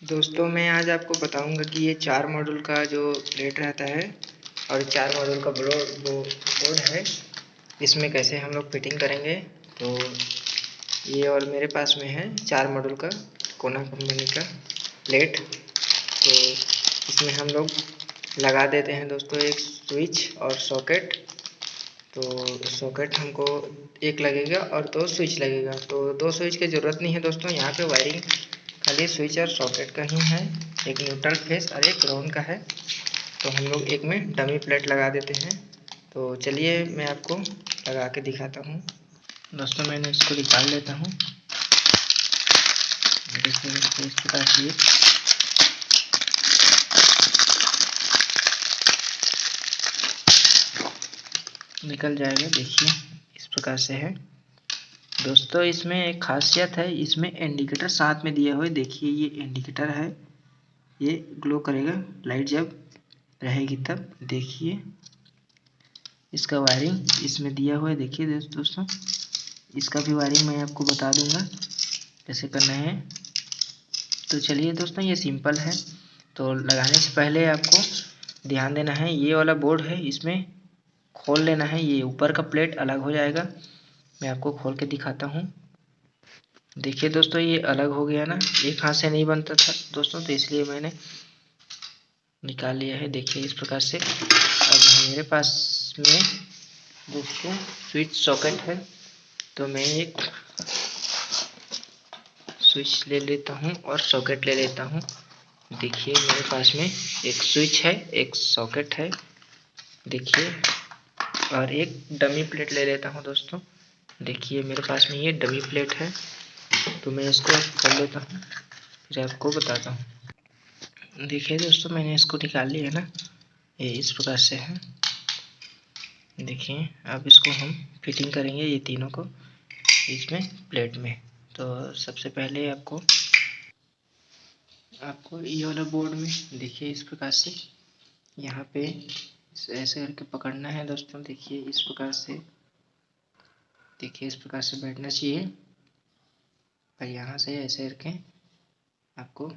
दोस्तों मैं आज आपको बताऊंगा कि ये 4 मॉड्यूल का जो प्लेट रहता है और 4 मॉड्यूल का बोर्ड है, इसमें कैसे हम लोग फिटिंग करेंगे। तो ये और मेरे पास में है 4 मॉड्यूल का कोना कंपनी का प्लेट। तो इसमें हम लोग लगा देते हैं दोस्तों एक स्विच और सॉकेट। तो सॉकेट हमको एक लगेगा और 2 स्विच लगेगा। तो 2 स्विच की ज़रूरत नहीं है दोस्तों, यहाँ पे वायरिंग खाली स्विच और सॉकेट का ही है। एक न्यूट्रल फेस और एक ग्राउंड का है। तो हम लोग एक में डमी प्लेट लगा देते हैं। तो चलिए मैं आपको लगा के दिखाता हूँ। दोस्तों मैंने इसको निकाल लेता हूँ। इस प्रकार से निकल जाएगा, देखिए इस प्रकार से है। दोस्तों इसमें एक खासियत है, इसमें इंडिकेटर साथ में दिए हुए, देखिए ये इंडिकेटर है, ये ग्लो करेगा लाइट जब रहेगी तब। देखिए इसका वायरिंग इसमें दिया हुआ है, देखिए दोस्तों इसका भी वायरिंग मैं आपको बता दूंगा कैसे करना है। तो चलिए दोस्तों ये सिंपल है। तो लगाने से पहले आपको ध्यान देना है, ये वाला बोर्ड है इसमें खोल लेना है, ये ऊपर का प्लेट अलग हो जाएगा। मैं आपको खोल के दिखाता हूँ। देखिए दोस्तों ये अलग हो गया ना, एक हाथ से नहीं बनता था दोस्तों, तो इसलिए मैंने निकाल लिया है। देखिए इस प्रकार से। अब मेरे पास में दोस्तों स्विच सॉकेट है, तो मैं एक स्विच ले लेता हूँ और सॉकेट ले लेता हूँ। देखिए मेरे पास में एक स्विच है, एक सॉकेट है, देखिए, और एक डमी प्लेट ले लेता हूँ दोस्तों। देखिए मेरे पास में ये डमी प्लेट है, तो मैं इसको खोल लेता हूँ फिर आपको बताता हूँ। देखिए दोस्तों मैंने इसको निकाल लिया ना, ये इस प्रकार से है। देखिए अब इसको हम फिटिंग करेंगे ये तीनों को इसमें प्लेट में। तो सबसे पहले आपको ये वाला बोर्ड में देखिए इस प्रकार से यहाँ पे ऐसे करके पकड़ना है दोस्तों। देखिए इस प्रकार से, देखिए इस प्रकार से बैठना चाहिए और यहाँ से ऐसे करके आपको,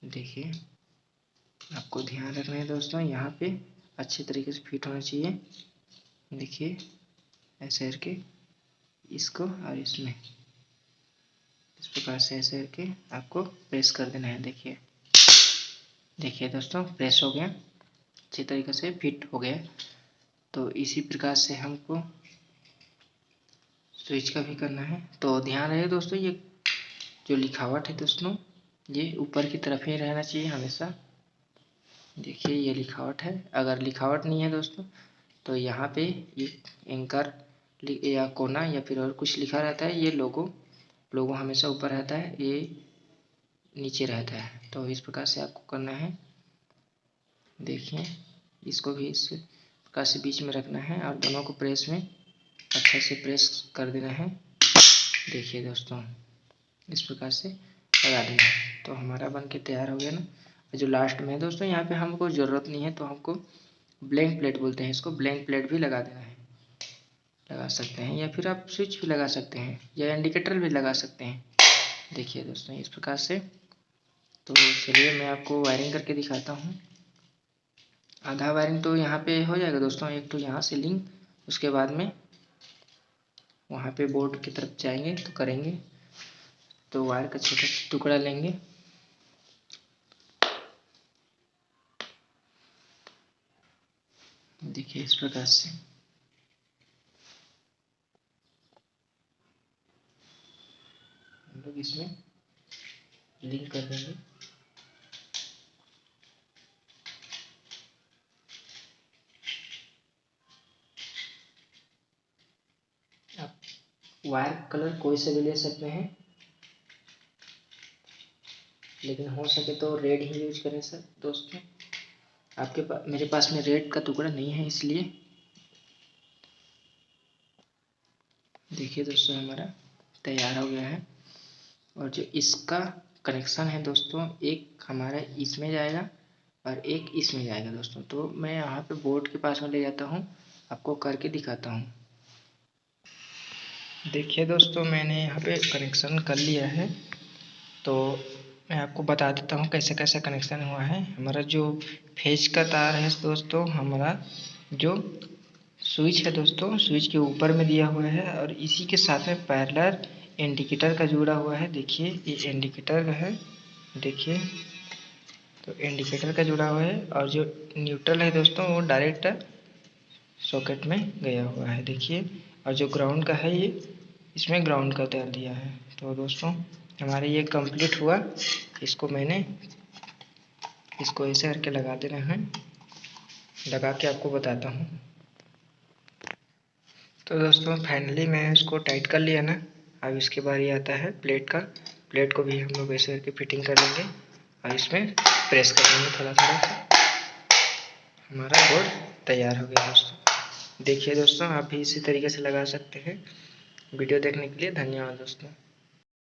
देखिए आपको ध्यान रखना है दोस्तों, यहाँ पे अच्छे तरीके से फिट होना चाहिए। देखिए ऐसे करके इसको और इसमें इस प्रकार से ऐसे करके आपको प्रेस कर देना है। देखिए दोस्तों प्रेस हो गया, अच्छी तरीके से फिट हो गया। तो इसी प्रकार से हमको स्विच का भी करना है। तो ध्यान रहे दोस्तों, ये जो लिखावट है दोस्तों ये ऊपर की तरफ ही रहना चाहिए हमेशा। देखिए ये लिखावट है, अगर लिखावट नहीं है दोस्तों तो यहाँ पे ये एंकर या कोना या फिर और कुछ लिखा रहता है, ये लोगो हमेशा ऊपर रहता है, ये नीचे रहता है। तो इस प्रकार से आपको करना है। देखिए इसको भी इस प्रकार से बीच में रखना है और दोनों को प्रेस में अच्छे से प्रेस कर देना है। देखिए दोस्तों इस प्रकार से लगा देना है। तो हमारा बन के तैयार हो गया ना। जो लास्ट में है दोस्तों, यहाँ पे हमको ज़रूरत नहीं है तो हमको ब्लैंक प्लेट बोलते हैं इसको, ब्लैंक प्लेट भी लगा देना है, लगा सकते हैं, या फिर आप स्विच भी लगा सकते हैं या इंडिकेटर भी लगा सकते हैं। देखिए दोस्तों इस प्रकार से। तो चलिए मैं आपको वायरिंग करके दिखाता हूँ। आधा वायरिंग तो यहाँ पे हो जाएगा दोस्तों, एक तो यहाँ से लिंक, उसके बाद में वहाँ पे बोर्ड की तरफ जाएंगे तो करेंगे। तो वायर का छोटा टुकड़ा लेंगे, देखिए इस प्रकार से हम लोग इसमें लिंक कर देंगे। आप वायर कलर कोई से भी ले सकते हैं, लेकिन हो सके तो रेड ही यूज करें सर दोस्तों। मेरे पास में रेड का टुकड़ा नहीं है इसलिए। देखिए दोस्तों हमारा तैयार हो गया है। और जो इसका कनेक्शन है दोस्तों, एक हमारा इसमें जाएगा और एक इसमें जाएगा दोस्तों। तो मैं यहाँ पे बोर्ड के पास में ले जाता हूँ, आपको करके दिखाता हूँ। देखिए दोस्तों मैंने यहाँ पे कनेक्शन कर लिया है। तो मैं आपको बता देता हूँ कैसे कैसे कनेक्शन हुआ है। हमारा जो फेज का तार है दोस्तों, हमारा जो स्विच है दोस्तों, स्विच के ऊपर में दिया हुआ है और इसी के साथ में पैरेलल इंडिकेटर का जुड़ा हुआ है। देखिए ये इंडिकेटर है, देखिए तो इंडिकेटर का जुड़ा हुआ है और जो न्यूट्रल है दोस्तों वो डायरेक्ट सॉकेट में गया हुआ है। देखिए, और जो ग्राउंड का है ये इसमें ग्राउंड का तार दिया है। तो दोस्तों हमारे ये कंप्लीट हुआ। इसको मैंने इसको ऐसे करके लगा देना है, लगा के आपको बताता हूँ। तो दोस्तों फाइनली मैं इसको टाइट कर लिया ना। अब इसके बाद ये आता है प्लेट का। प्लेट को भी हम लोग ऐसे करके फिटिंग कर लेंगे और इसमें प्रेस कर लेंगे थोड़ा थोड़ा। हमारा बोर्ड तैयार हो गया दोस्तों। देखिए दोस्तों, आप भी इसी तरीके से लगा सकते हैं। वीडियो देखने के लिए धन्यवाद दोस्तों।